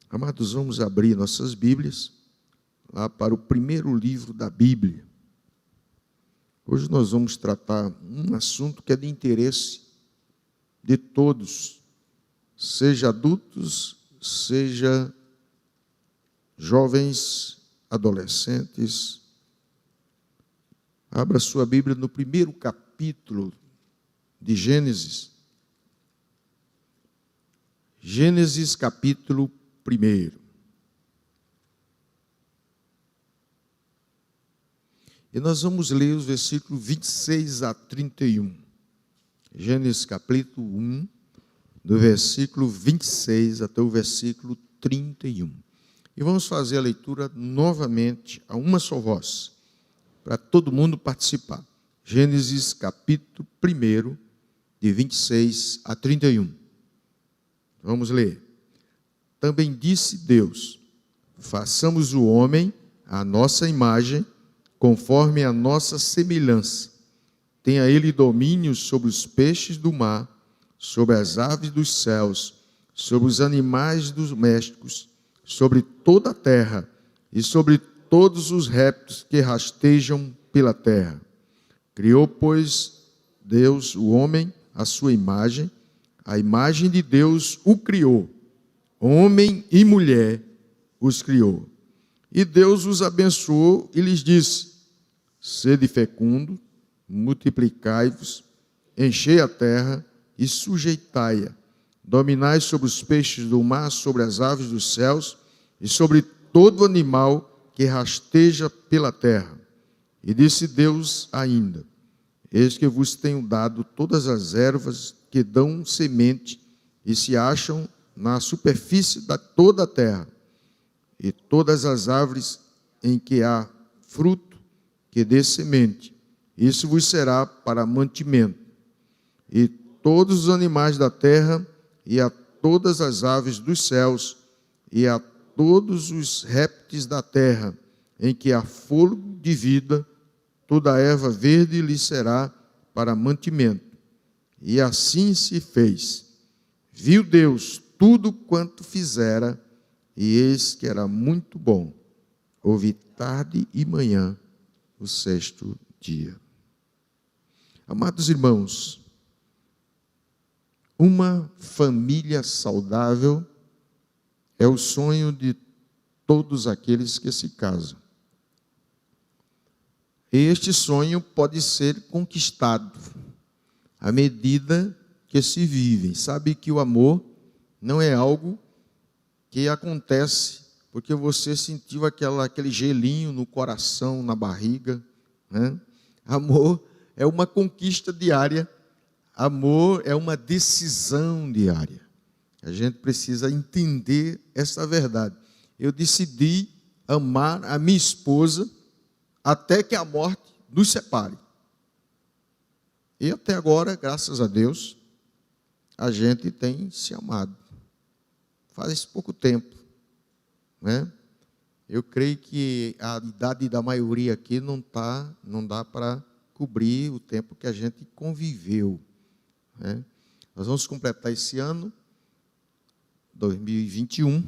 Amados, vamos abrir nossas Bíblias lá para o primeiro livro da Bíblia. Hoje nós vamos tratar um assunto que é de interesse de todos, seja adultos, seja jovens, adolescentes. Abra sua Bíblia no primeiro capítulo de Gênesis. Gênesis capítulo 1. E nós vamos ler os versículos 26 a 31. Gênesis capítulo 1, do versículo 26 até o versículo 31. E vamos fazer a leitura novamente a uma só voz, para todo mundo participar. Gênesis capítulo 1, de 26 a 31. Vamos ler. Também disse Deus: façamos o homem à nossa imagem, conforme a nossa semelhança. Tenha ele domínio sobre os peixes do mar, sobre as aves dos céus, sobre os animais domésticos, sobre toda a terra e sobre todos os répteis que rastejam pela terra. Criou, pois, Deus o homem à sua imagem, a imagem de Deus o criou. Homem e mulher os criou. E Deus os abençoou e lhes disse: sede fecundo, multiplicai-vos, enchei a terra e sujeitai-a. Dominai sobre os peixes do mar, sobre as aves dos céus e sobre todo animal que rasteja pela terra. E disse Deus ainda: eis que vos tenho dado todas as ervas que dão semente e se acham na superfície de toda a terra, e todas as árvores em que há fruto que dê semente. Isso vos será para mantimento. E todos os animais da terra, e a todas as aves dos céus, e a todos os répteis da terra, em que há fôlego de vida, toda a erva verde lhe será para mantimento. E assim se fez. Viu Deus tudo quanto fizera, e eis que era muito bom. Houve tarde e manhã, o sexto dia. Amados irmãos, uma família saudável é o sonho de todos aqueles que se casam. E este sonho pode ser conquistado à medida que se vivem. Sabe que o amor não é algo que acontece porque você sentiu aquele gelinho no coração, na barriga, né? Amor é uma conquista diária. Amor é uma decisão diária. A gente precisa entender essa verdade. Eu decidi amar a minha esposa até que a morte nos separe. E até agora, graças a Deus, a gente tem se amado. Faz pouco tempo, né? Eu creio que a idade da maioria aqui não dá para cobrir o tempo que a gente conviveu, né? Nós vamos completar esse ano, 2021,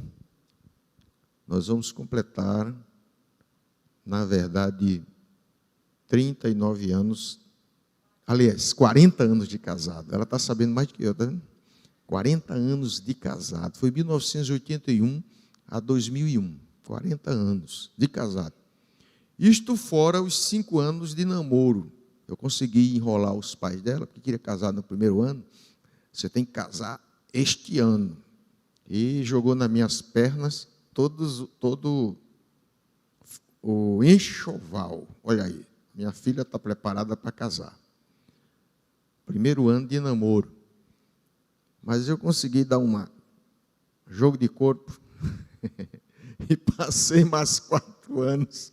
nós vamos completar, na verdade, 39 anos, aliás, 40 anos de casado. Ela está sabendo mais do que eu, tá vendo? 40 anos de casado. Foi 1981 a 2001. 40 anos de casado. Isto fora os 5 anos de namoro. Eu consegui enrolar os pais dela, porque queria casar no primeiro ano. Você tem que casar este ano. E jogou nas minhas pernas todo o enxoval. Olha aí, minha filha está preparada para casar. Primeiro ano de namoro. Mas eu consegui dar um jogo de corpo e passei mais 4 anos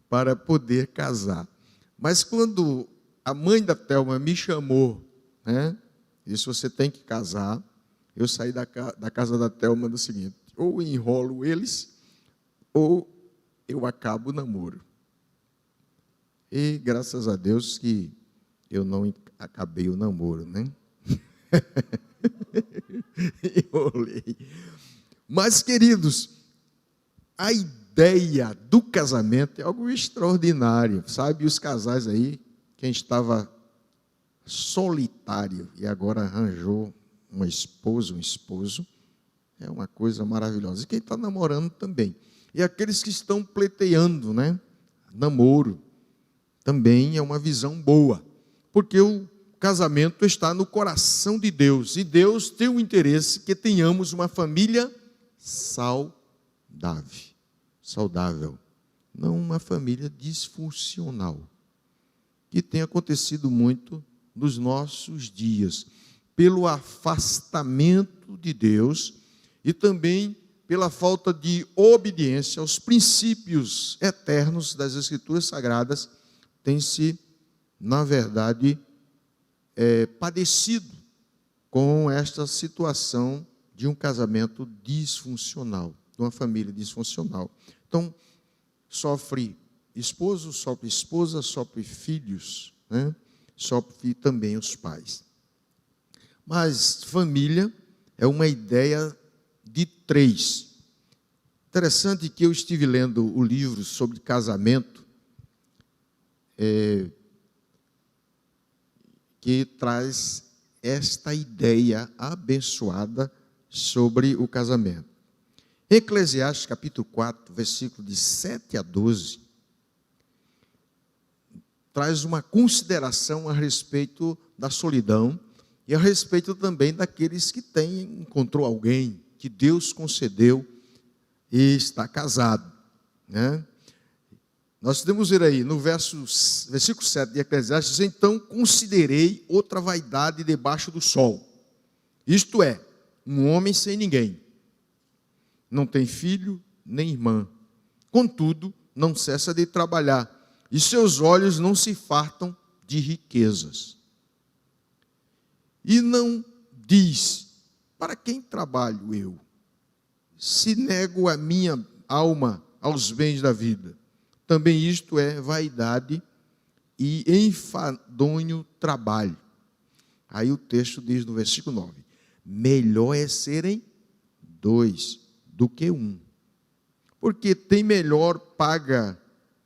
para poder casar. Mas quando a mãe da Thelma me chamou, né, disse: você tem que casar, eu saí da casa da Thelma do seguinte: ou enrolo eles, ou eu acabo o namoro. E graças a Deus que eu não acabei o namoro, né? Enrolei. Mas, queridos, a ideia do casamento é algo extraordinário, sabe? Os casais aí, quem estava solitário e agora arranjou uma esposa, um esposo, é uma coisa maravilhosa. E quem está namorando também. E aqueles que estão pleiteando, né? Namoro, também é uma visão boa, porque o casamento está no coração de Deus, e Deus tem o interesse que tenhamos uma família saudável, não uma família disfuncional, que tem acontecido muito nos nossos dias, pelo afastamento de Deus e também pela falta de obediência aos princípios eternos das Escrituras Sagradas, tem-se, na verdade, padecido com esta situação de um casamento disfuncional, de uma família disfuncional. Então, sofre esposo, sofre esposa, sofre filhos, né? Sofre também os pais. Mas família é uma ideia de três. Interessante que eu estive lendo o livro sobre casamento, que traz esta ideia abençoada sobre o casamento. Eclesiastes capítulo 4, versículo de 7 a 12, traz uma consideração a respeito da solidão e a respeito também daqueles que encontrou alguém que Deus concedeu e está casado, né? Nós podemos ver aí no versículo 7 de Eclesiastes: então considerei outra vaidade debaixo do sol, isto é, um homem sem ninguém, não tem filho nem irmã, contudo não cessa de trabalhar, e seus olhos não se fartam de riquezas. E não diz: para quem trabalho eu, se nego a minha alma aos bens da vida? Também isto é vaidade e enfadonho trabalho. Aí o texto diz no versículo 9: melhor é serem dois do que um, porque tem melhor paga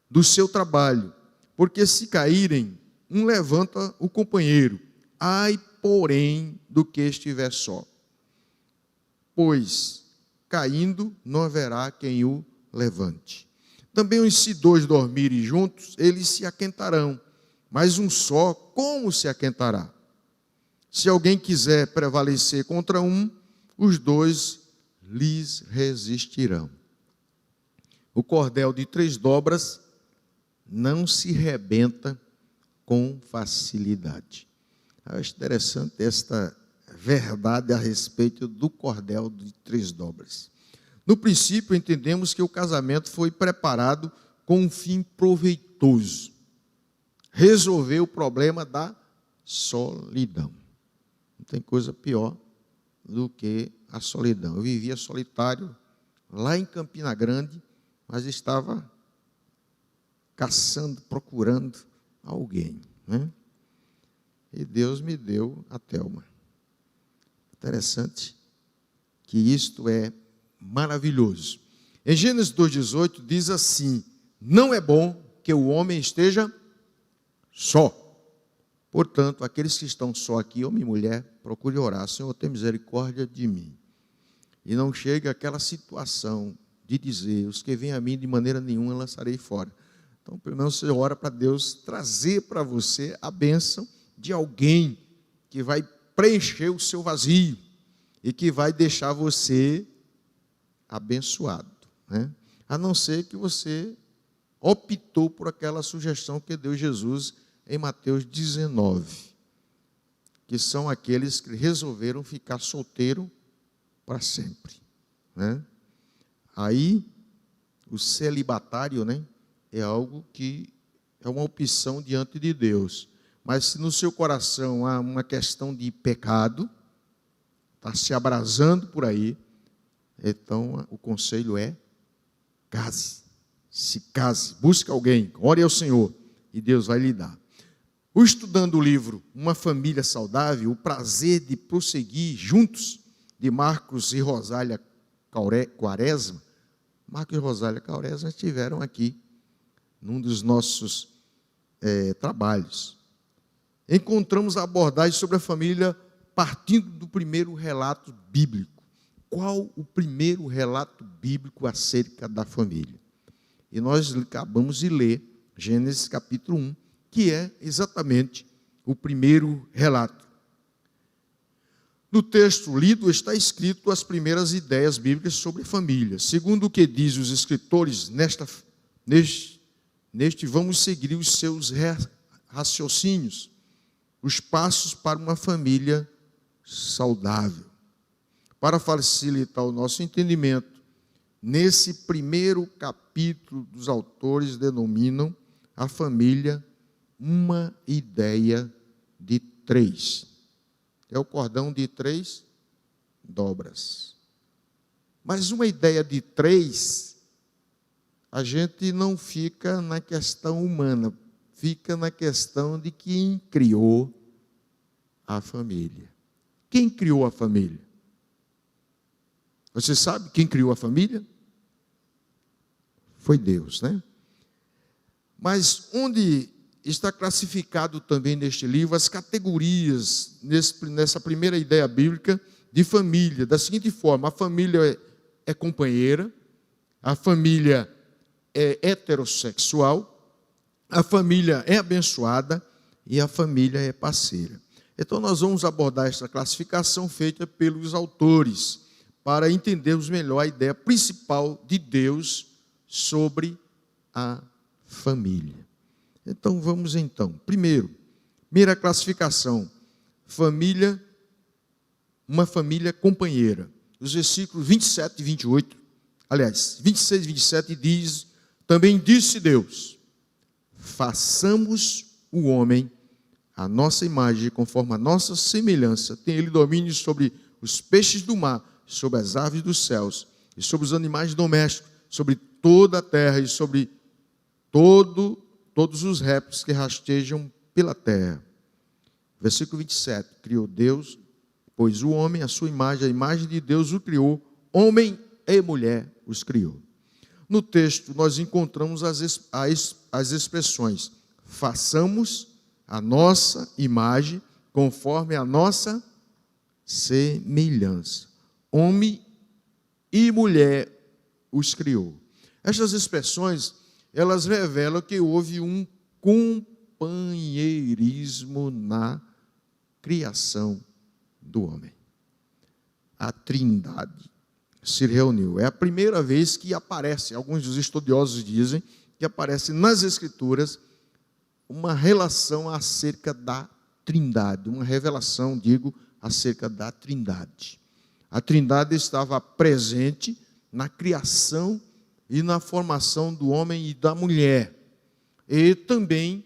do seu trabalho, porque se caírem, um levanta o companheiro. Ai, porém, do que estiver só, pois caindo não haverá quem o levante. Também se dois dormirem juntos, eles se aquentarão, mas um só, como se aquentará? Se alguém quiser prevalecer contra um, os dois lhes resistirão. O cordel de 3 dobras não se rebenta com facilidade. Eu acho interessante esta verdade a respeito do cordel de 3 dobras. No princípio, entendemos que o casamento foi preparado com um fim proveitoso: resolver o problema da solidão. Não tem coisa pior do que a solidão. Eu vivia solitário lá em Campina Grande, mas estava caçando, procurando alguém, né? E Deus me deu a Thelma. Interessante que isto é maravilhoso. Em Gênesis 2,18 diz assim: não é bom que o homem esteja só. Portanto, aqueles que estão só aqui, homem e mulher, procure orar: Senhor, tem misericórdia de mim. E não chegue àquela situação de dizer: os que vêm a mim de maneira nenhuma lançarei fora. Então, pelo menos você ora para Deus trazer para você a bênção de alguém que vai preencher o seu vazio e que vai deixar você abençoado, né? A não ser que você optou por aquela sugestão que deu Jesus em Mateus 19, que são aqueles que resolveram ficar solteiro para sempre, né? Aí o celibatário, né, é algo que é uma opção diante de Deus. Mas se no seu coração há uma questão de pecado, está se abrasando por aí, então o conselho é: case, se case, busque alguém, ore ao Senhor e Deus vai lhe dar. O estudando o livro Uma Família Saudável, o prazer de prosseguir juntos, de Marcos e Rosália Quaresma, Marcos e Rosália Quaresma estiveram aqui, num dos nossos trabalhos. Encontramos a abordagem sobre a família partindo do primeiro relato bíblico. Qual o primeiro relato bíblico acerca da família? E nós acabamos de ler Gênesis capítulo 1, que é exatamente o primeiro relato. No texto lido está escrito as primeiras ideias bíblicas sobre família. Segundo o que dizem os escritores, neste vamos seguir os seus raciocínios, os passos para uma família saudável. Para facilitar o nosso entendimento, nesse primeiro capítulo, os autores denominam a família uma ideia de 3. É o cordão de 3 dobras. Mas uma ideia de 3, a gente não fica na questão humana, fica na questão de quem criou a família. Quem criou a família? Você sabe quem criou a família? Foi Deus, né? Mas onde está classificado também neste livro as categorias, nessa primeira ideia bíblica de família, da seguinte forma: a família é companheira, a família é heterossexual, a família é abençoada e a família é parceira. Então nós vamos abordar essa classificação feita pelos autores para entendermos melhor a ideia principal de Deus sobre a família. Então vamos primeira classificação, família, uma família companheira. Os versículos 27 e 28, aliás, 26 e 27 diz: também disse Deus, façamos o homem a nossa imagem, conforme a nossa semelhança, tem ele domínio sobre os peixes do mar, sobre as aves dos céus, e sobre os animais domésticos, sobre toda a terra e sobre todos os répteis que rastejam pela terra. Versículo 27, criou Deus, pois o homem, a sua imagem, a imagem de Deus o criou, homem e mulher os criou. No texto nós encontramos as expressões, façamos a nossa imagem conforme a nossa semelhança. Homem e mulher os criou. Estas expressões, elas revelam que houve um companheirismo na criação do homem. A Trindade se reuniu. É a primeira vez que aparece, alguns dos estudiosos dizem, que aparece nas Escrituras uma relação acerca da Trindade, uma revelação, acerca da Trindade. A Trindade estava presente na criação e na formação do homem e da mulher, e também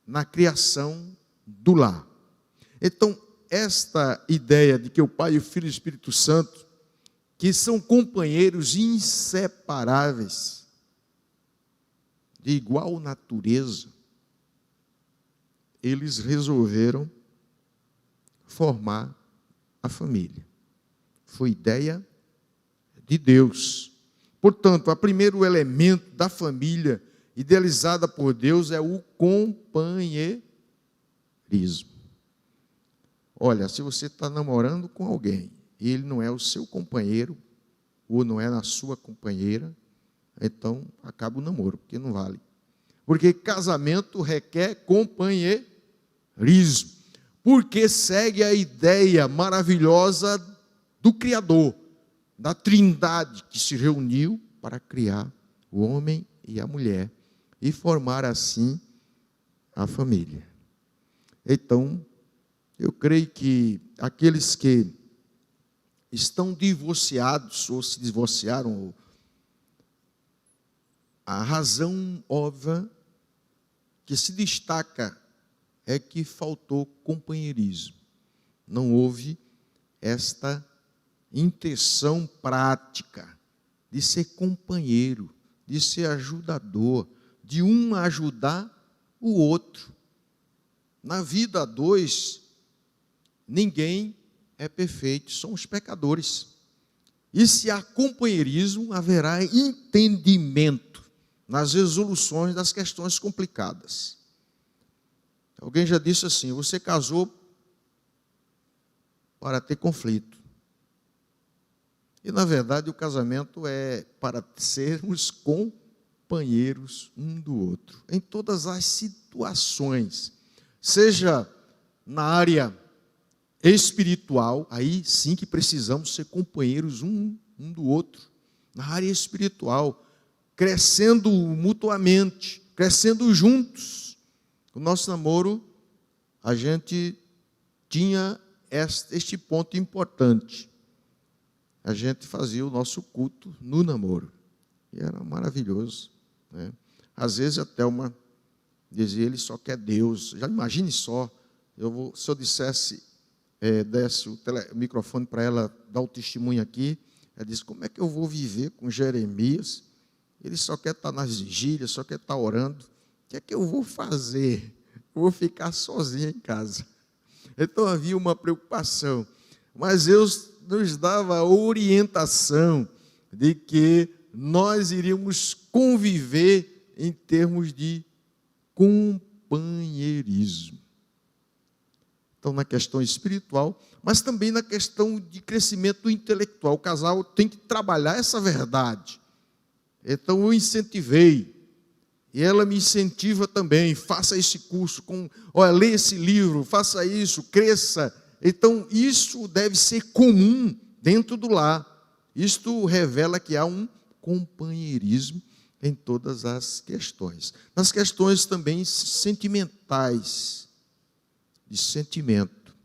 na criação do lar. Então, esta ideia de que o Pai, o Filho e o Espírito Santo, que são companheiros inseparáveis, de igual natureza, eles resolveram formar a família. Foi ideia de Deus. Portanto, o primeiro elemento da família idealizada por Deus é o companheirismo. Olha, se você está namorando com alguém e ele não é o seu companheiro, ou não é a sua companheira, então acaba o namoro, porque não vale. Porque casamento requer companheirismo, porque segue a ideia maravilhosa do Criador, da Trindade, que se reuniu para criar o homem e a mulher e formar assim a família. Então, eu creio que aqueles que estão divorciados ou se divorciaram, a razão óbvia que se destaca é que faltou companheirismo. Não houve esta intenção prática de ser companheiro, de ser ajudador, de um ajudar o outro. Na vida a dois, ninguém é perfeito, somos pecadores. E se há companheirismo, haverá entendimento nas resoluções das questões complicadas. Alguém já disse assim: você casou para ter conflito. E, na verdade, o casamento é para sermos companheiros um do outro, em todas as situações, seja na área espiritual, aí sim que precisamos ser companheiros um do outro, na área espiritual, crescendo mutuamente, crescendo juntos. O nosso namoro, a gente tinha este ponto importante. A gente fazia o nosso culto no namoro. E era maravilhoso, né? Às vezes a Thelma dizia: ele só quer Deus. Já imagine só, se eu desse o microfone para ela dar o testemunho aqui, ela disse: como é que eu vou viver com Jeremias? Ele só quer estar nas vigílias, só quer estar orando. O que é que eu vou fazer? Eu vou ficar sozinha em casa. Então havia uma preocupação. Mas Deus nos dava a orientação de que nós iríamos conviver em termos de companheirismo. Então, na questão espiritual, mas também na questão de crescimento intelectual. O casal tem que trabalhar essa verdade. Então, eu incentivei, e ela me incentiva também: faça esse curso, leia esse livro, faça isso, cresça. Então, isso deve ser comum dentro do lar. Isto revela que há um companheirismo em todas as questões. Nas questões também sentimentais, de sentimento.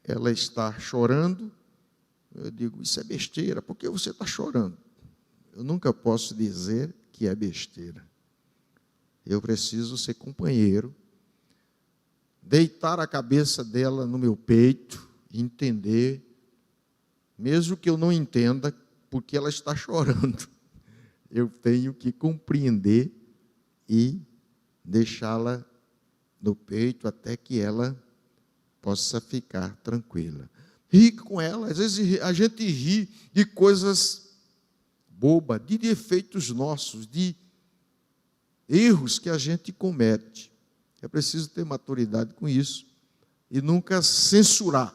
Ela está chorando, eu digo: isso é besteira, por que você está chorando? Eu nunca posso dizer que é besteira. Eu preciso ser companheiro, deitar a cabeça dela no meu peito, entender, mesmo que eu não entenda porque ela está chorando, eu tenho que compreender e deixá-la no peito até que ela possa ficar tranquila. Rir com ela, às vezes a gente ri de coisas bobas, de defeitos nossos, de erros que a gente comete. É preciso ter maturidade com isso e nunca censurar.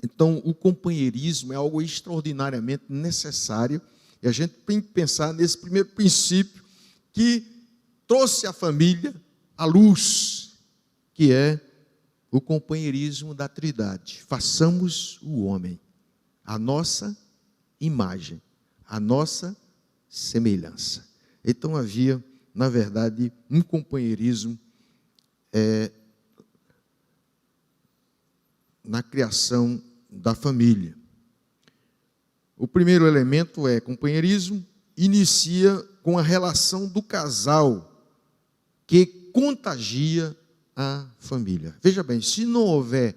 Então, o companheirismo é algo extraordinariamente necessário, e a gente tem que pensar nesse primeiro princípio que trouxe a família à luz, que é o companheirismo da Trindade. Façamos o homem a nossa imagem, a nossa semelhança. Então, havia, na verdade, um companheirismo na criação da família. O primeiro elemento é companheirismo, inicia com a relação do casal, que contagia a família. Veja bem, se não houver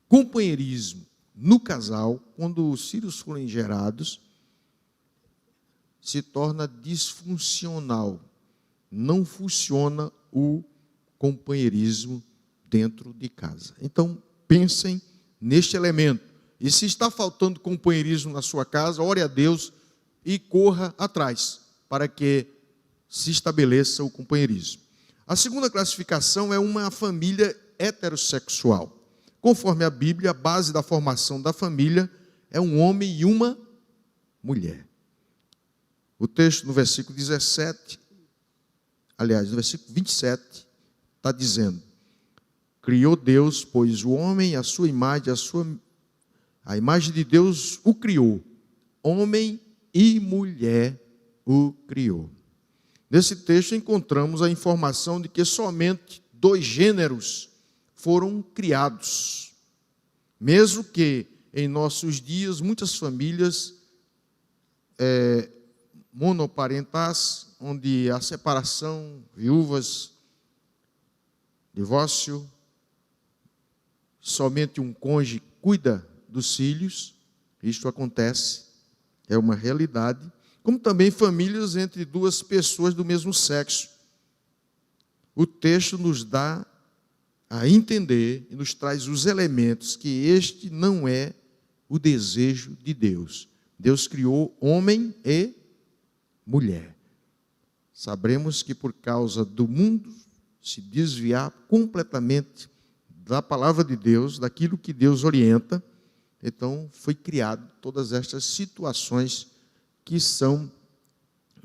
companheirismo no casal, quando os filhos forem gerados, se torna disfuncional. Não funciona o companheirismo dentro de casa. Então, pensem neste elemento. E se está faltando companheirismo na sua casa, ore a Deus e corra atrás, para que se estabeleça o companheirismo. A segunda classificação é uma família heterossexual. Conforme a Bíblia, a base da formação da família é um homem e uma mulher. O texto no versículo 17, aliás, no versículo 27, está dizendo: criou Deus, pois o homem, a sua imagem, a imagem de Deus o criou. Homem e mulher o criou. Nesse texto encontramos a informação de que somente 2 gêneros foram criados. Mesmo que em nossos dias muitas famílias monoparentais, onde há separação, viúvas, divórcio, somente um cônjuge cuida dos filhos, isto acontece, é uma realidade, como também famílias entre 2 pessoas do mesmo sexo. O texto nos dá a entender e nos traz os elementos que este não é o desejo de Deus. Deus criou homem e mulher. Saberemos que por causa do mundo se desviar completamente da palavra de Deus, daquilo que Deus orienta, então foi criado todas estas situações que são,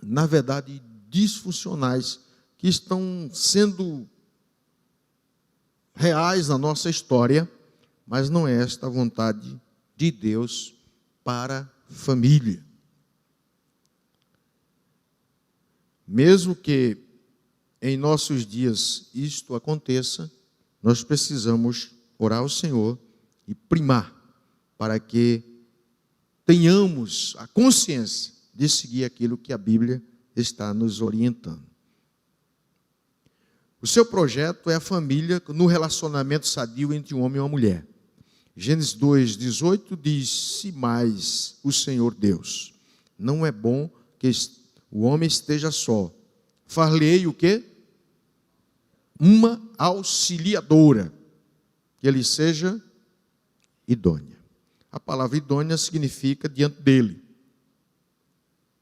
na verdade, disfuncionais, que estão sendo reais na nossa história, mas não é esta a vontade de Deus para a família. Mesmo que em nossos dias isto aconteça, nós precisamos orar ao Senhor e primar para que tenhamos a consciência de seguir aquilo que a Bíblia está nos orientando. O seu projeto é a família no relacionamento sadio entre um homem e uma mulher. Gênesis 2:18 diz: se mais o Senhor Deus, não é bom que o homem esteja só. Far-lhe-ei o quê? Uma auxiliadora, que ele seja idônea. A palavra idônea significa diante dele.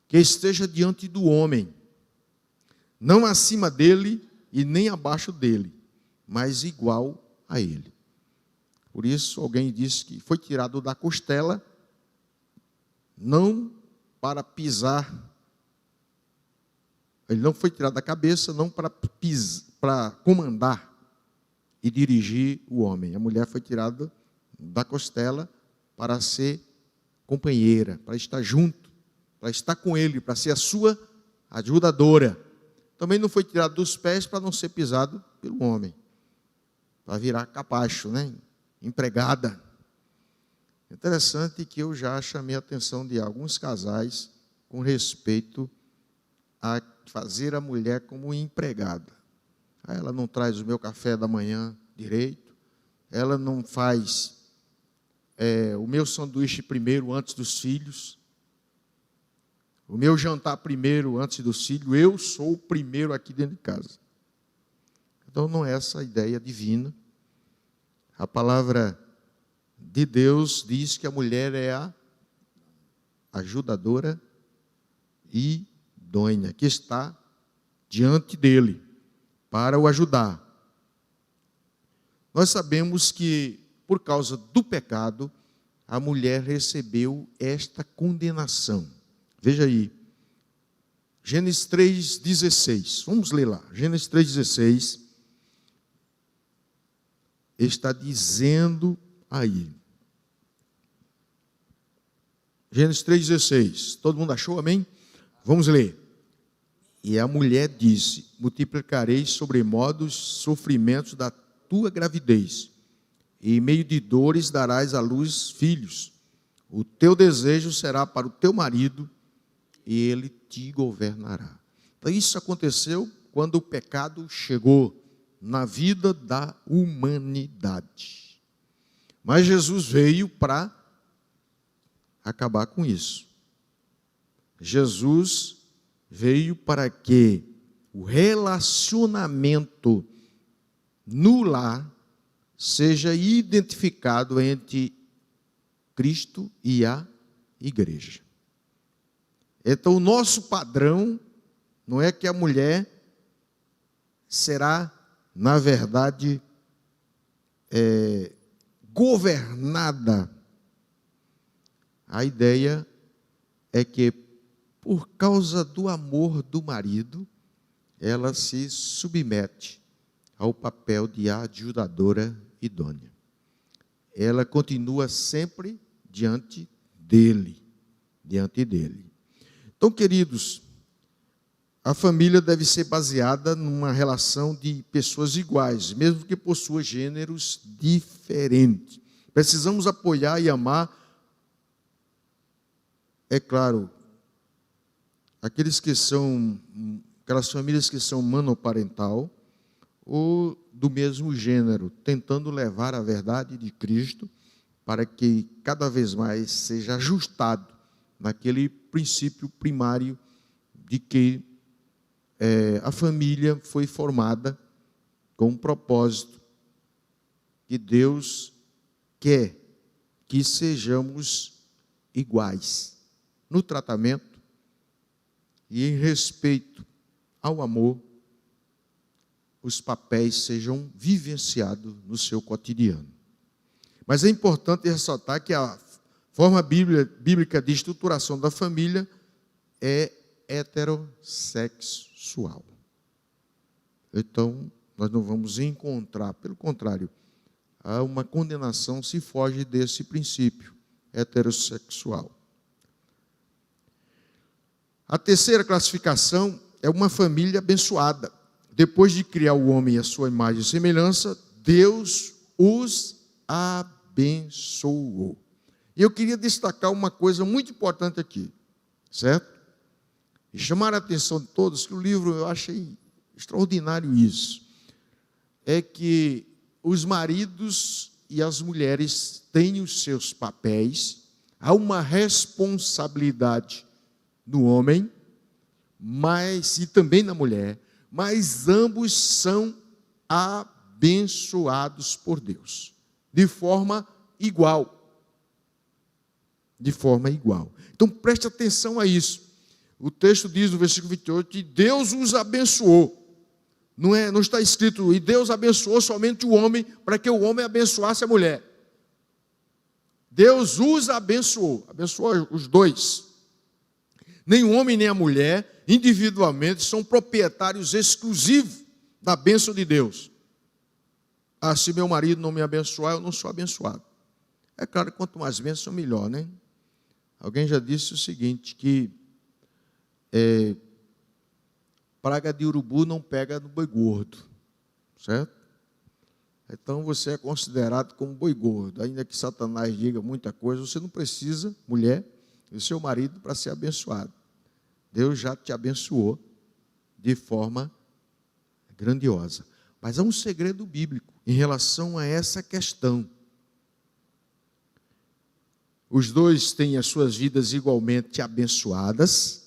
Que esteja diante do homem, não acima dele e nem abaixo dele, mas igual a ele. Por isso, alguém disse que foi tirado da costela, não para pisar, ele não foi tirado da cabeça, não para comandar e dirigir o homem. A mulher foi tirada da costela para ser companheira, para estar junto, para estar com ele, para ser a sua ajudadora. Também não foi tirado dos pés para não ser pisado pelo homem, para virar capacho, né? Empregada. Interessante que eu já chamei a atenção de alguns casais com respeito a fazer a mulher como empregada. Ela não traz o meu café da manhã direito, ela não faz o meu sanduíche primeiro antes dos filhos, o meu jantar primeiro antes dos filhos, eu sou o primeiro aqui dentro de casa. Então não é essa a ideia divina. A palavra de Deus diz que a mulher é a ajudadora e idônea, que está diante dele para o ajudar. Nós sabemos que, por causa do pecado, a mulher recebeu esta condenação. Veja aí, Gênesis 3,16. Vamos ler lá. Gênesis 3,16 está dizendo aí. Gênesis 3,16. Todo mundo achou, amém? Vamos ler. E a mulher disse: multiplicarei sobremodo os sofrimentos da tua gravidez, e em meio de dores darás à luz filhos. O teu desejo será para o teu marido, e ele te governará. Então isso aconteceu quando o pecado chegou na vida da humanidade. Mas Jesus veio para acabar com isso. Jesus veio para que o relacionamento no lar seja identificado entre Cristo e a igreja. Então, o nosso padrão não é que a mulher será, na verdade, governada. A ideia é que, por causa do amor do marido, ela se submete ao papel de ajudadora idônea. Ela continua sempre diante dele, Então, queridos, a família deve ser baseada numa relação de pessoas iguais, mesmo que possua gêneros diferentes. Precisamos apoiar e amar, é claro, aquelas famílias que são monoparental ou do mesmo gênero, tentando levar a verdade de Cristo para que cada vez mais seja ajustado naquele princípio primário de que a família foi formada com um propósito que Deus quer que sejamos iguais no tratamento e em respeito ao amor, os papéis sejam vivenciados no seu cotidiano. Mas é importante ressaltar que a forma bíblica de estruturação da família é heterossexual. Então, nós não vamos encontrar, pelo contrário, há uma condenação se foge desse princípio heterossexual. A terceira classificação é uma família abençoada. Depois de criar o homem à sua imagem e semelhança, Deus os abençoou. E eu queria destacar uma coisa muito importante aqui, certo? E chamar a atenção de todos, que o livro, eu achei extraordinário isso, é que os maridos e as mulheres têm os seus papéis, há uma responsabilidade no homem, e também na mulher, mas ambos são abençoados por Deus, de forma igual. De forma igual. Então preste atenção a isso. O texto diz no versículo 28 que Deus os abençoou. Não está escrito, e Deus abençoou somente o homem, para que o homem abençoasse a mulher. Deus os abençoou os dois. Nem o homem nem a mulher, individualmente, são proprietários exclusivos da bênção de Deus. Ah, se meu marido não me abençoar, eu não sou abençoado. É claro que quanto mais bênção, melhor, né? Alguém já disse o seguinte, que praga de urubu não pega no boi gordo, certo? Então você é considerado como boi gordo. Ainda que Satanás diga muita coisa, você não precisa, mulher, do seu marido para ser abençoado. Deus já te abençoou de forma grandiosa. Mas há um segredo bíblico em relação a essa questão. Os dois têm as suas vidas igualmente abençoadas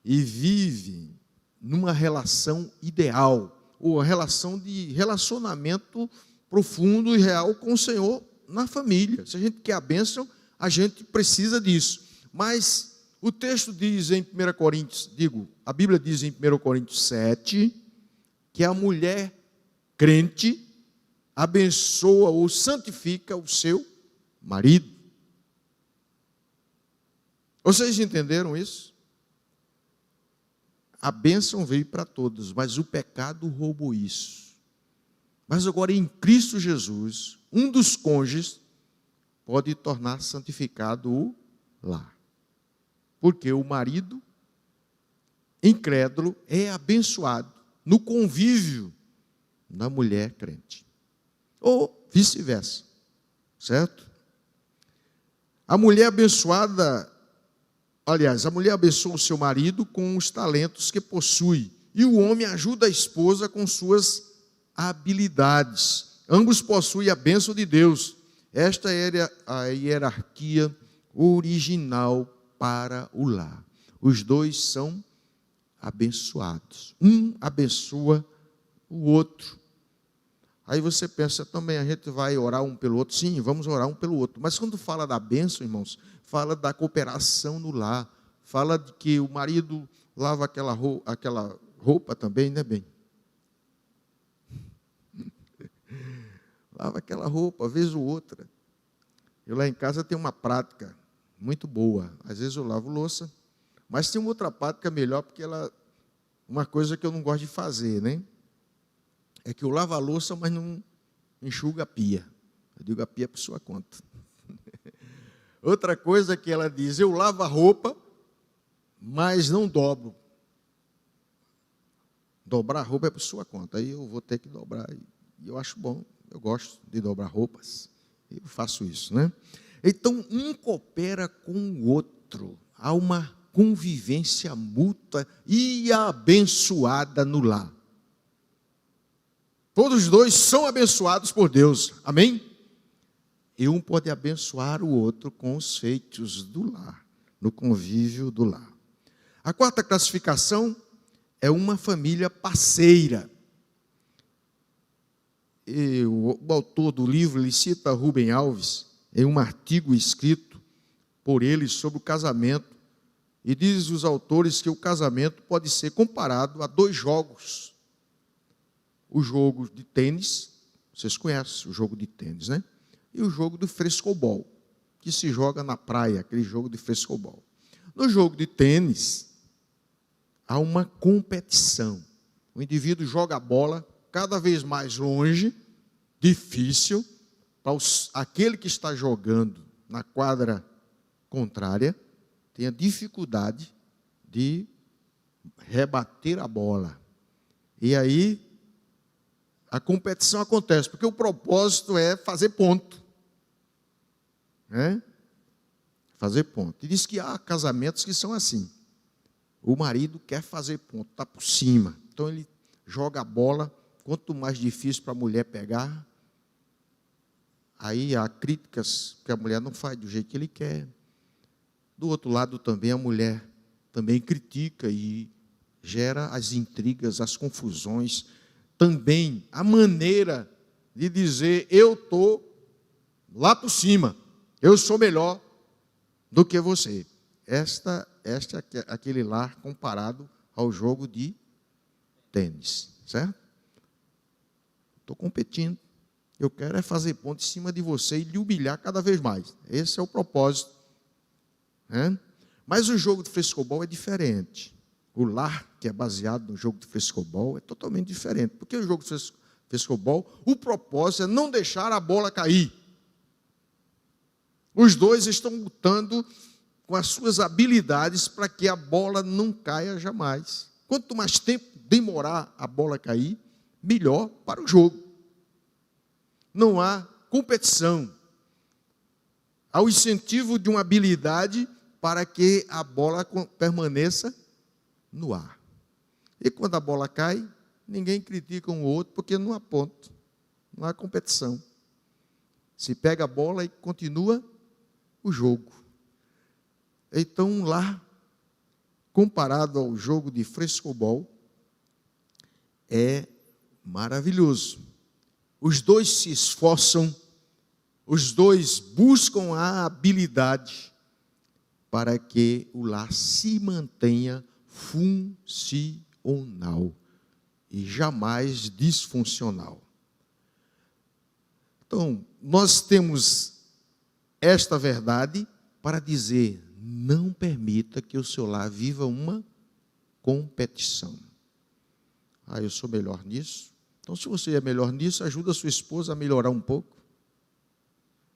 e vivem numa relação ideal, ou a relação de relacionamento profundo e real com o Senhor na família. Se a gente quer a bênção, a gente precisa disso. Mas o texto diz em 1 Coríntios, a Bíblia diz em 1 Coríntios 7, que a mulher crente abençoa ou santifica o seu marido. Vocês entenderam isso? A bênção veio para todos, mas o pecado roubou isso. Mas agora em Cristo Jesus, um dos cônjuges pode tornar santificado o lar. Porque o marido incrédulo é abençoado no convívio da mulher crente. Ou vice-versa, certo? A mulher abençoada, a mulher abençoa o seu marido com os talentos que possui, e o homem ajuda a esposa com suas habilidades. Ambos possuem a bênção de Deus. Esta era a hierarquia original para o lar. Os dois são abençoados. Um abençoa o outro. Aí você pensa também, a gente vai orar um pelo outro? Sim, vamos orar um pelo outro. Mas quando fala da bênção, irmãos, fala da cooperação no lar. Fala de que o marido lava aquela roupa também, né, bem? Lava aquela roupa, vez ou outra. Eu lá em casa tenho uma prática muito boa. Às vezes eu lavo louça, mas tem uma outra prática melhor, porque uma coisa que eu não gosto de fazer, né? É que eu lavo a louça, mas não enxugo a pia. Eu digo, a pia é por sua conta. Outra coisa que ela diz, eu lavo a roupa, mas não dobro. Dobrar a roupa é por sua conta. Aí eu vou ter que dobrar. E eu acho bom, eu gosto de dobrar roupas. Eu faço isso, né? Então, um coopera com o outro. Há uma convivência mútua e abençoada no lar. Todos os dois são abençoados por Deus. Amém? E um pode abençoar o outro com os feitos do lar, no convívio do lar. A quarta classificação é uma família parceira. E o autor do livro, ele cita Rubem Alves, em um artigo escrito por ele sobre o casamento, e diz os autores que o casamento pode ser comparado a dois jogos. O jogo de tênis, vocês conhecem o jogo de tênis, né? E o jogo do frescobol, que se joga na praia, aquele jogo de frescobol. No jogo de tênis, há uma competição. O indivíduo joga a bola cada vez mais longe, difícil, para aquele que está jogando na quadra contrária, tenha dificuldade de rebater a bola. E aí, a competição acontece, porque o propósito é fazer ponto. Né? Fazer ponto. E diz que há casamentos que são assim. O marido quer fazer ponto, está por cima. Então ele joga a bola, quanto mais difícil para a mulher pegar, aí há críticas que a mulher não faz do jeito que ele quer. Do outro lado também a mulher também critica e gera as intrigas, as confusões, também a maneira de dizer eu estou lá por cima, eu sou melhor do que você. Este é aquele lar comparado ao jogo de tênis, certo? Estou competindo, eu quero é fazer ponto em cima de você e lhe humilhar cada vez mais. Esse é o propósito. Né? Mas o jogo de frescobol é diferente. O lar que é baseado no jogo de frescobol é totalmente diferente. Porque o jogo de frescobol, o propósito é não deixar a bola cair. Os dois estão lutando com as suas habilidades para que a bola não caia jamais. Quanto mais tempo demorar a bola cair, melhor para o jogo. Não há competição. Há o incentivo de uma habilidade para que a bola permaneça no ar. E quando a bola cai, ninguém critica um outro, porque não há ponto, não há competição. Se pega a bola e continua o jogo. Então, lá, comparado ao jogo de frescobol, é maravilhoso. Os dois se esforçam, os dois buscam a habilidade para que o lar se mantenha funcional e jamais disfuncional. Então, nós temos esta verdade para dizer: não permita que o seu lar viva uma competição. Ah, eu sou melhor nisso. Então, se você é melhor nisso, ajuda a sua esposa a melhorar um pouco.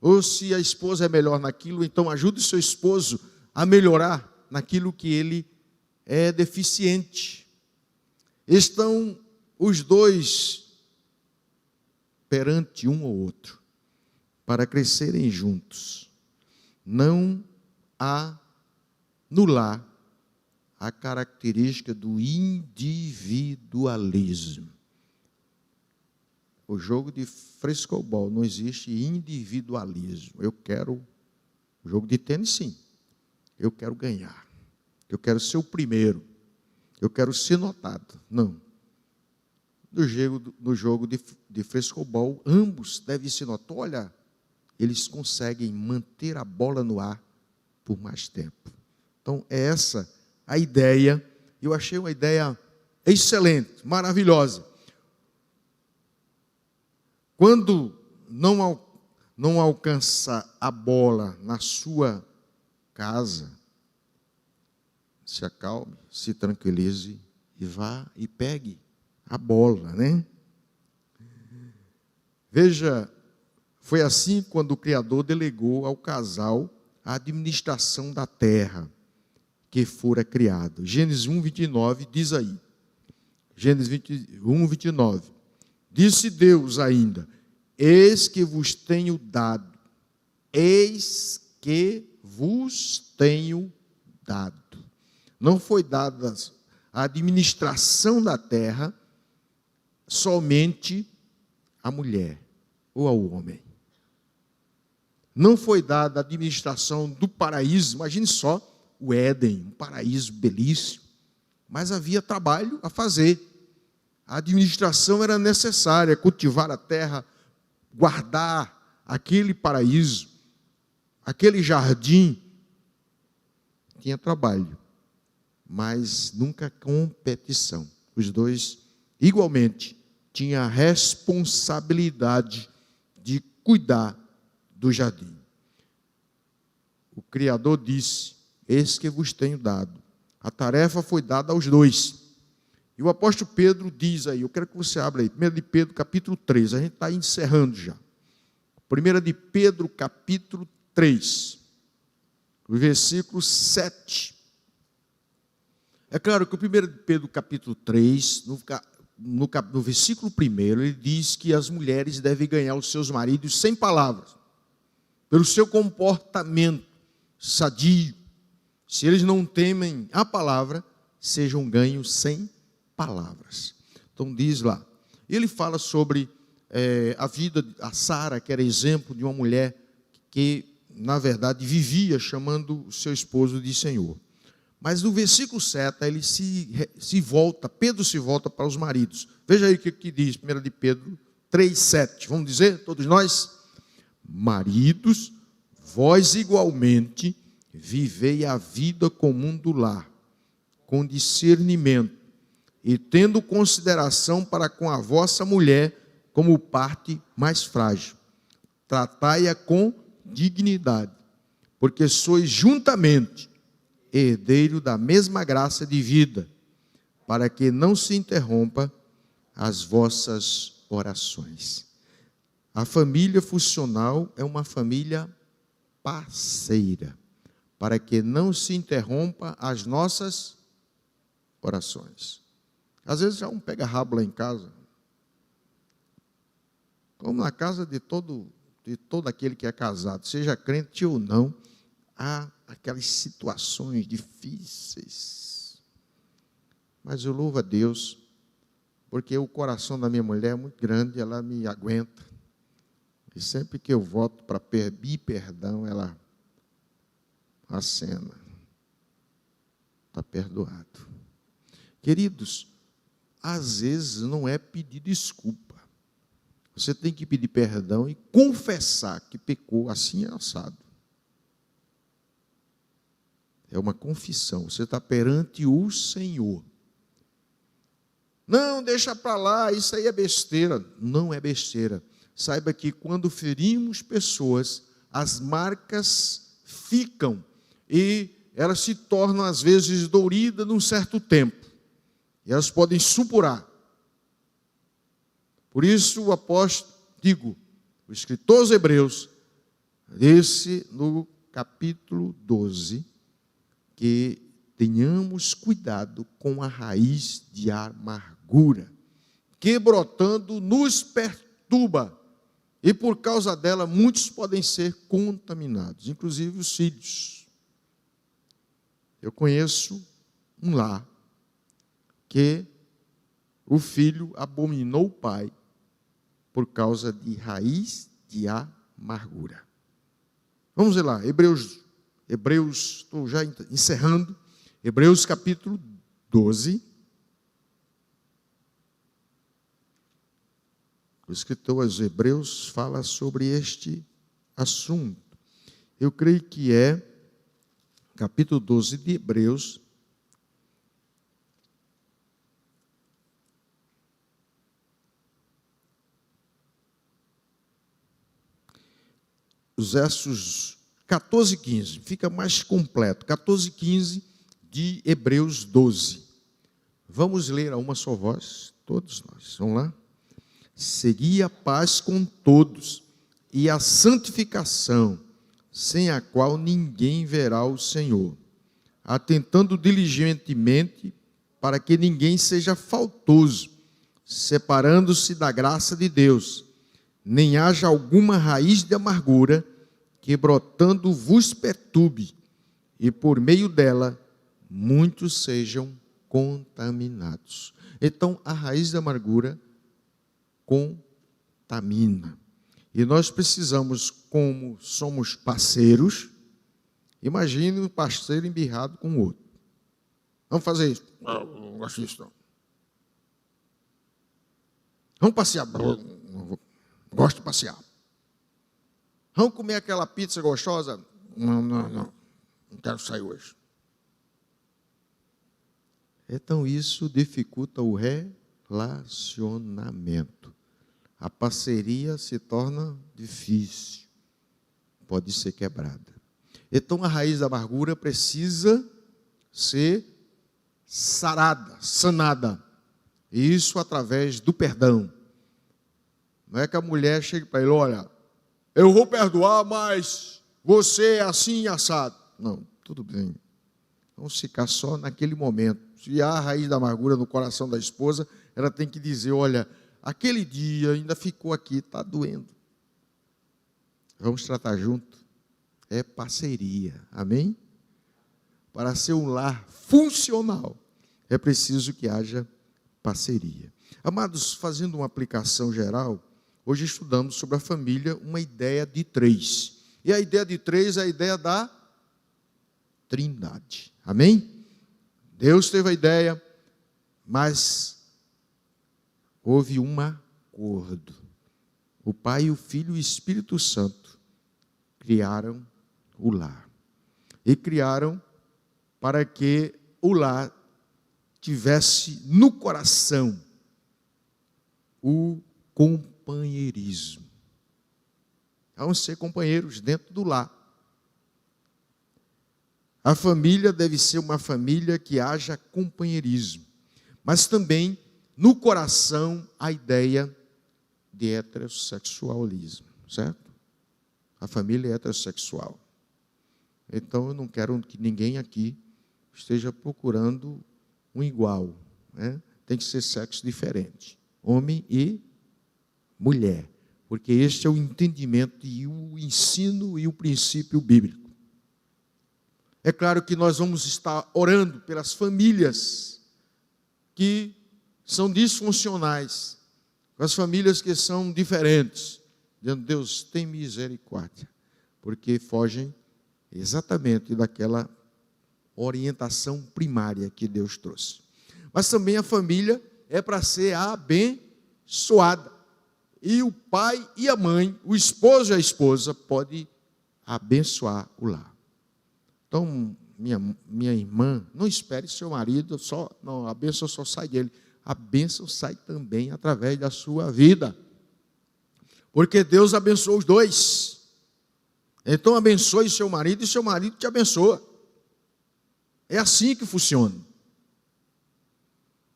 Ou se a esposa é melhor naquilo, então ajude o seu esposo a melhorar naquilo que ele é deficiente. Estão os dois perante um ou outro, para crescerem juntos. Não há no lar a característica do individualismo. O jogo de frescobol não existe individualismo. Eu quero, o jogo de tênis sim, eu quero ganhar, eu quero ser o primeiro, eu quero ser notado. Não. No jogo de frescobol, ambos devem ser notados. Olha, eles conseguem manter a bola no ar por mais tempo. Então, é essa a ideia. Eu achei uma ideia excelente, maravilhosa. Quando não alcança a bola na sua casa, se acalme, se tranquilize e vá e pegue a bola, né? Veja, foi assim quando o Criador delegou ao casal a administração da terra que fora criado. Gênesis 1:29 diz aí. Gênesis 1:29. Disse Deus ainda: eis que vos tenho dado. Eis que vos tenho dado. Não foi dada a administração da terra somente à mulher ou ao homem. Não foi dada a administração do paraíso. Imagine só o Éden, um paraíso belíssimo. Mas havia trabalho a fazer. A administração era necessária, cultivar a terra, guardar aquele paraíso. Aquele jardim tinha trabalho, mas nunca competição. Os dois, igualmente, tinham a responsabilidade de cuidar do jardim. O Criador disse: eis que vos tenho dado. A tarefa foi dada aos dois. E o apóstolo Pedro diz aí, eu quero que você abra aí, 1 de Pedro, capítulo 3, a gente está encerrando já. 1 de Pedro, capítulo 3, o versículo 7. É claro que o 1 de Pedro, capítulo 3, no versículo 1, ele diz que as mulheres devem ganhar os seus maridos sem palavras, pelo seu comportamento sadio. Se eles não temem a palavra, sejam ganhos sem palavras. Então diz lá, ele fala sobre a vida de Sara, que era exemplo de uma mulher que, na verdade, vivia chamando o seu esposo de Senhor. Mas no versículo 7, ele se volta, Pedro se volta para os maridos. Veja aí o que diz 1 de Pedro 3,7. Vamos dizer, todos nós? Maridos, vós igualmente vivei a vida comum do lar, com discernimento, e tendo consideração para com a vossa mulher como parte mais frágil. Tratai-a com dignidade, porque sois juntamente herdeiro da mesma graça de vida, para que não se interrompa as vossas orações. A família funcional é uma família parceira, para que não se interrompa as nossas orações. Às vezes já um pega rabo lá em casa, como na casa de todo aquele que é casado, seja crente ou não, há aquelas situações difíceis. Mas eu louvo a Deus, porque o coração da minha mulher é muito grande, ela me aguenta. E sempre que eu volto para pedir perdão, ela acena. Está perdoado. Queridos, às vezes não é pedir desculpa. Você tem que pedir perdão e confessar que pecou assim assado. É uma confissão. Você está perante o Senhor. Não, deixa para lá, isso aí é besteira. Não é besteira. Saiba que quando ferimos pessoas, as marcas ficam e elas se tornam às vezes doloridas num certo tempo. E elas podem supurar. Por isso o apóstolo, o escritor aos Hebreus, disse no capítulo 12, que tenhamos cuidado com a raiz de amargura, que brotando nos perturba, e por causa dela muitos podem ser contaminados, inclusive os filhos. Eu conheço um lar que o filho abominou o pai por causa de raiz de amargura. Vamos ver lá, Hebreus, estou já encerrando, Hebreus capítulo 12. O escritor aos Hebreus fala sobre este assunto. Eu creio que é capítulo 12 de Hebreus, os versos 14 e 15, fica mais completo, 14 e 15 de Hebreus 12. Vamos ler a uma só voz, todos nós, vamos lá? Segui a paz com todos e a santificação, sem a qual ninguém verá o Senhor, atentando diligentemente para que ninguém seja faltoso, separando-se da graça de Deus, nem haja alguma raiz de amargura que brotando vos perturbe, e por meio dela muitos sejam contaminados. Então, a raiz da amargura contamina. E nós precisamos, como somos parceiros, imagine um parceiro embirrado com o outro. Vamos fazer isso? Não gosto disso, não. Vamos passear? Não gosto de passear. Vamos comer aquela pizza gostosa? não quero sair hoje. Então isso dificulta o relacionamento. A parceria se torna difícil, pode ser quebrada. Então a raiz da amargura precisa ser sarada, sanada. E isso através do perdão. Não é que a mulher chegue para ele, olha, eu vou perdoar, mas você é assim assado. Não, tudo bem. Vamos ficar só naquele momento. Se há a raiz da amargura no coração da esposa, ela tem que dizer, olha, aquele dia ainda ficou aqui, está doendo. Vamos tratar junto. É parceria, amém? Para ser um lar funcional, é preciso que haja parceria. Amados, fazendo uma aplicação geral, hoje estudamos sobre a família uma ideia de três. E a ideia de três é a ideia da Trindade. Amém? Deus teve a ideia, mas houve um acordo. O Pai, o Filho e o Espírito Santo criaram o lar. E criaram para que o lar tivesse no coração o companheirismo. Vamos ser companheiros dentro do lar. A família deve ser uma família que haja companheirismo, mas também no coração a ideia de heterossexualismo, certo? A família é heterossexual. Então eu não quero que ninguém aqui esteja procurando um igual, né? Tem que ser sexo diferente, homem e mulher, porque este é o entendimento e o ensino e o princípio bíblico. É claro que nós vamos estar orando pelas famílias que são disfuncionais, as famílias que são diferentes, dizendo, Deus, tem misericórdia, porque fogem exatamente daquela orientação primária que Deus trouxe. Mas também a família é para ser abençoada. E o pai e a mãe, o esposo e a esposa, podem abençoar o lar. Então, minha irmã, não espere seu marido, a bênção só sai dele. A bênção sai também através da sua vida. Porque Deus abençoa os dois. Então, abençoe seu marido e seu marido te abençoa. É assim que funciona.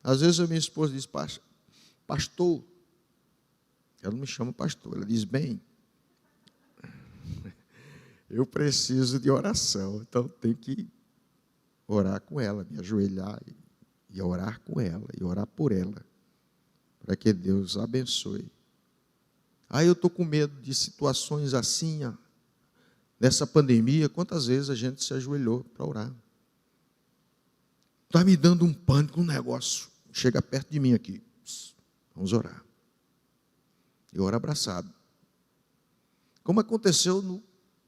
Às vezes a minha esposa diz, pastor, ela não me chama pastor, ela diz, bem, eu preciso de oração, então tenho que orar com ela, me ajoelhar e orar com ela, e orar por ela, para que Deus abençoe. Aí eu estou com medo de situações assim, nessa pandemia, quantas vezes a gente se ajoelhou para orar? Está me dando um pânico, um negócio. Chega perto de mim aqui. Vamos orar. E ora abraçado. Como aconteceu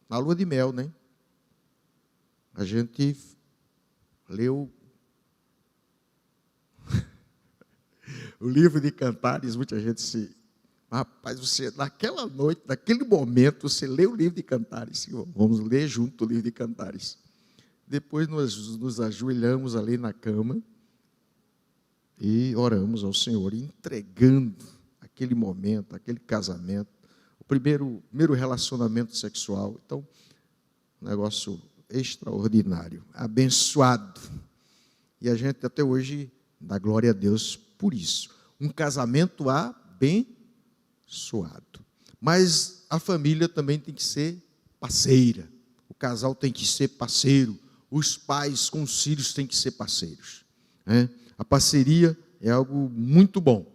na lua de mel, né? A gente leu o livro de Cantares, muita gente se... Rapaz, você, naquela noite, naquele momento, você lê o livro de Cantares. Vamos ler junto o livro de Cantares. Depois nós nos ajoelhamos ali na cama e oramos ao Senhor, entregando aquele momento, aquele casamento, o primeiro relacionamento sexual. Então, um negócio extraordinário, abençoado. E a gente até hoje dá glória a Deus por isso. Um casamento abençoado. Mas a família também tem que ser parceira. O casal tem que ser parceiro. Os pais com os filhos têm que ser parceiros, né? A parceria é algo muito bom.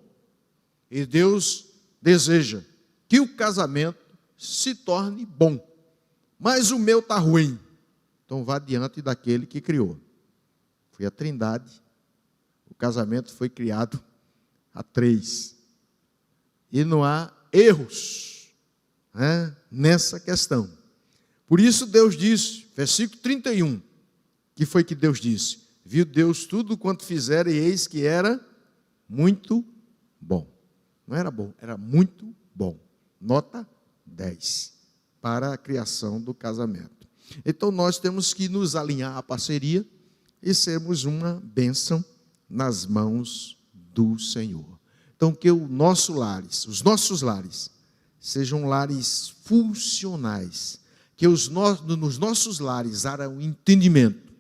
E Deus deseja que o casamento se torne bom. Mas o meu está ruim. Então vá diante daquele que criou. Foi a Trindade. O casamento foi criado a três. E não há erros, né, nessa questão. Por isso Deus disse, versículo 31, que foi que Deus disse? Viu Deus tudo quanto fizera e eis que era muito bom. Não era bom, era muito bom. Nota 10 para a criação do casamento. Então nós temos que nos alinhar à parceria e sermos uma bênção nas mãos do Senhor. Então que os nossos lares, sejam lares funcionais, que nos nossos lares haja um entendimento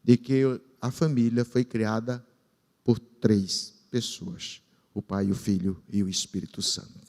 de que a família foi criada por 3 pessoas, o Pai, o Filho e o Espírito Santo.